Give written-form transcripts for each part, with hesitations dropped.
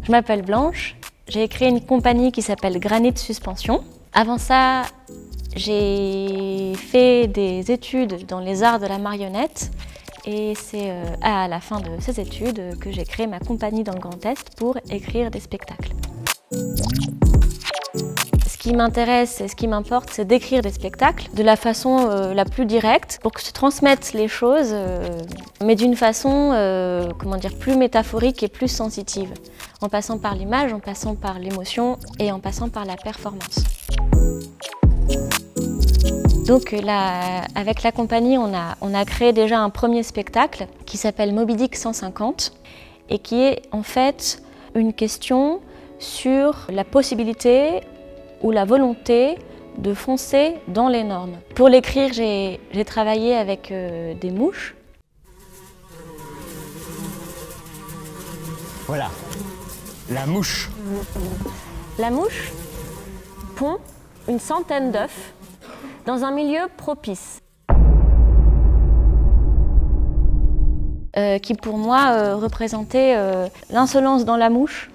Je m'appelle Blanche, j'ai créé une compagnie qui s'appelle Granit Suspension. Avant ça, j'ai fait des études dans les arts de la marionnette et c'est à la fin de ces études que j'ai créé ma compagnie dans le Grand Est pour écrire des spectacles. Ce qui m'intéresse et ce qui m'importe, c'est d'écrire des spectacles de la façon la plus directe pour que se transmettent les choses, mais d'une façon plus métaphorique et plus sensitive, en passant par l'image, en passant par l'émotion et en passant par la performance. Donc avec la compagnie, on a créé déjà un premier spectacle qui s'appelle Moby Dick 150 et qui est en fait une question sur la possibilité ou la volonté de foncer dans les normes. Pour l'écrire, j'ai travaillé avec des mouches. Voilà, la mouche. La mouche pond une centaine d'œufs dans un milieu propice. Qui pour moi représentait l'insolence dans la mouche.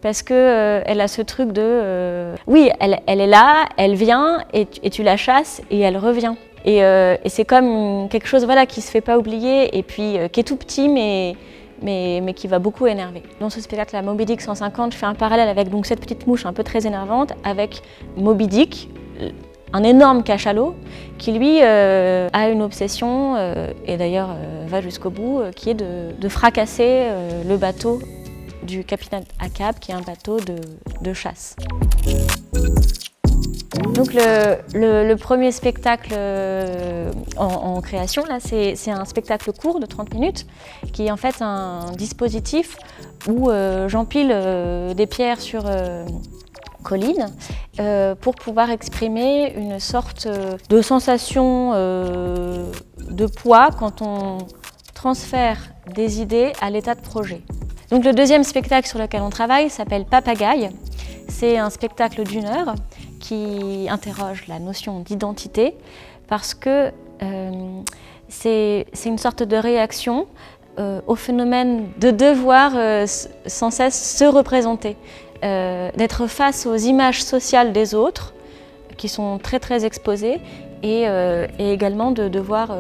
Parce qu'elle a ce truc de... oui, elle est là, elle vient et tu la chasses et elle revient. Et c'est comme quelque chose qui ne se fait pas oublier et puis qui est tout petit mais qui va beaucoup énerver. Dans ce spectacle, la Moby Dick 150, je fais un parallèle avec donc, cette petite mouche un peu très énervante avec Moby Dick, un énorme cachalot qui lui a une obsession et d'ailleurs va jusqu'au bout, qui est de fracasser le bateau du capitaine Ahab, qui est un bateau de chasse. Donc le premier spectacle en création, c'est un spectacle court de 30 minutes, qui est en fait un dispositif où j'empile des pierres sur colline pour pouvoir exprimer une sorte de sensation de poids quand on transfère des idées à l'état de projet. Donc le deuxième spectacle sur lequel on travaille s'appelle Papagaï. C'est un spectacle d'1 heure qui interroge la notion d'identité parce que c'est une sorte de réaction au phénomène de devoir sans cesse se représenter, d'être face aux images sociales des autres qui sont très exposées et également de devoir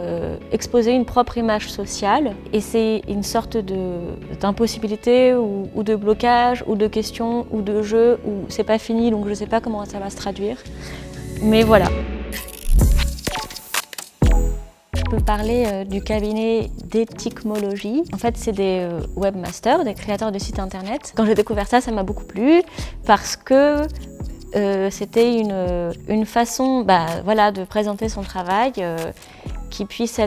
exposer une propre image sociale. Et c'est une sorte d'impossibilité ou de blocage ou de question ou de jeu où c'est pas fini, donc je sais pas comment ça va se traduire. Mais voilà. Je peux parler du cabinet d'éthymologie. En fait, c'est des webmasters, des créateurs de sites internet. Quand j'ai découvert ça, ça m'a beaucoup plu parce que c'était une façon de présenter son travail qui puisse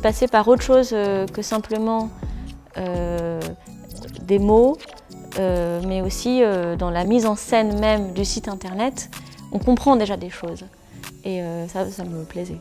passer par autre chose que simplement des mots, mais aussi dans la mise en scène même du site internet, on comprend déjà des choses et ça me plaisait.